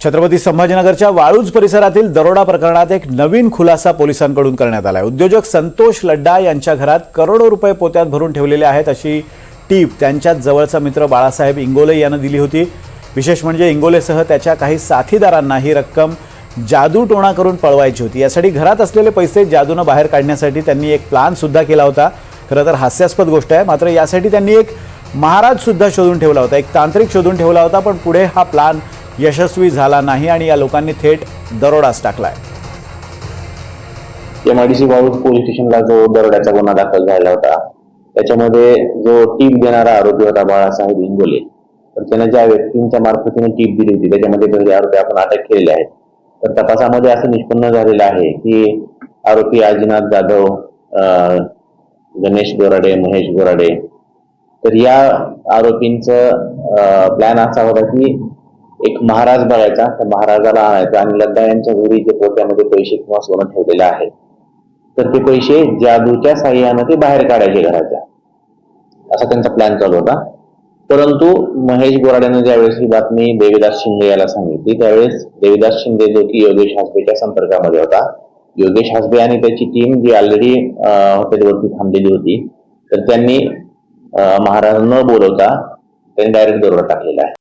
छत्रपती संभाजीनगरच्या वाळूज परिसरातील दरोडा प्रकरणात एक नवीन खुलासा पोलिसांकडून करण्यात आला आहे। उद्योजक संतोष लड्डा यांच्या घरात करोडो रुपये पोत्यात भरून ठेवलेले आहेत अशी टीप त्यांच्याच जवळचा मित्र बाळासाहेब इंगोले यांनी दिली होती। विशेष म्हणजे इंगोलेसह त्याच्या काही साथीदारांना ही रक्कम जादूटोणा करून पळवायची होती। यासाठी घरात असलेले पैसे जादूने बाहेर काढण्यासाठी त्यांनी एक प्लान सुद्धा केला होता। खरं तर हास्यास्पद गोष्ट आहे, मात्र यासाठी त्यांनी एक महाराज सुद्धा शोधून ठेवला होता, एक तांत्रिक शोधून ठेवला होता, पण पुढे हा प्लान यशस्वी झाला नाही आणि या लोकांनी थेट दरोडाच टाकलाय। एमआयडीसी वाळूज पोलीस स्टेशनला जो दरोड्याचा गुन्हा दाखल झाला होता त्याच्यामध्ये जो टीप देणारा आरोपी होता बाळासाहेब इंगोले, तर त्याने ज्या व्यक्तींच्या मार्फतीने टीप दिली होती त्याच्यामध्ये पहिले आरोपी आपण अटक केलेले आहेत। तर तपासामध्ये असं निष्पन्न झालेलं आहे की आरोपी आजीनाथ जाधव, गणेश गोराडे, महेश गोराडे, तर या आरोपींचं प्लॅन असा होता की एक महाराज बघायचा, त्या महाराजाला आणायचा आणि लड्डा यांच्या घरी जे पोत्यामध्ये पैसे किंवा सोनं ठेवलेले आहे तर ते पैसे जादूच्या साह्याने ते बाहेर काढायचे घराच्या, असा त्यांचा प्लॅन चालू होता। परंतु महेश गोराडेने ज्यावेळेस ही बातमी देवीदास शिंदे याला सांगितली त्यावेळेस देवीदास शिंदे जो की योगेश हासबेच्या संपर्कामध्ये होता, योगेश हासबे आणि त्याची टीम जी ऑलरेडी हॉटेलवरती थांबलेली होती, तर त्यांनी महाराज न बोलवता त्यांनी डायरेक्ट दरोडा टाकलेला आहे।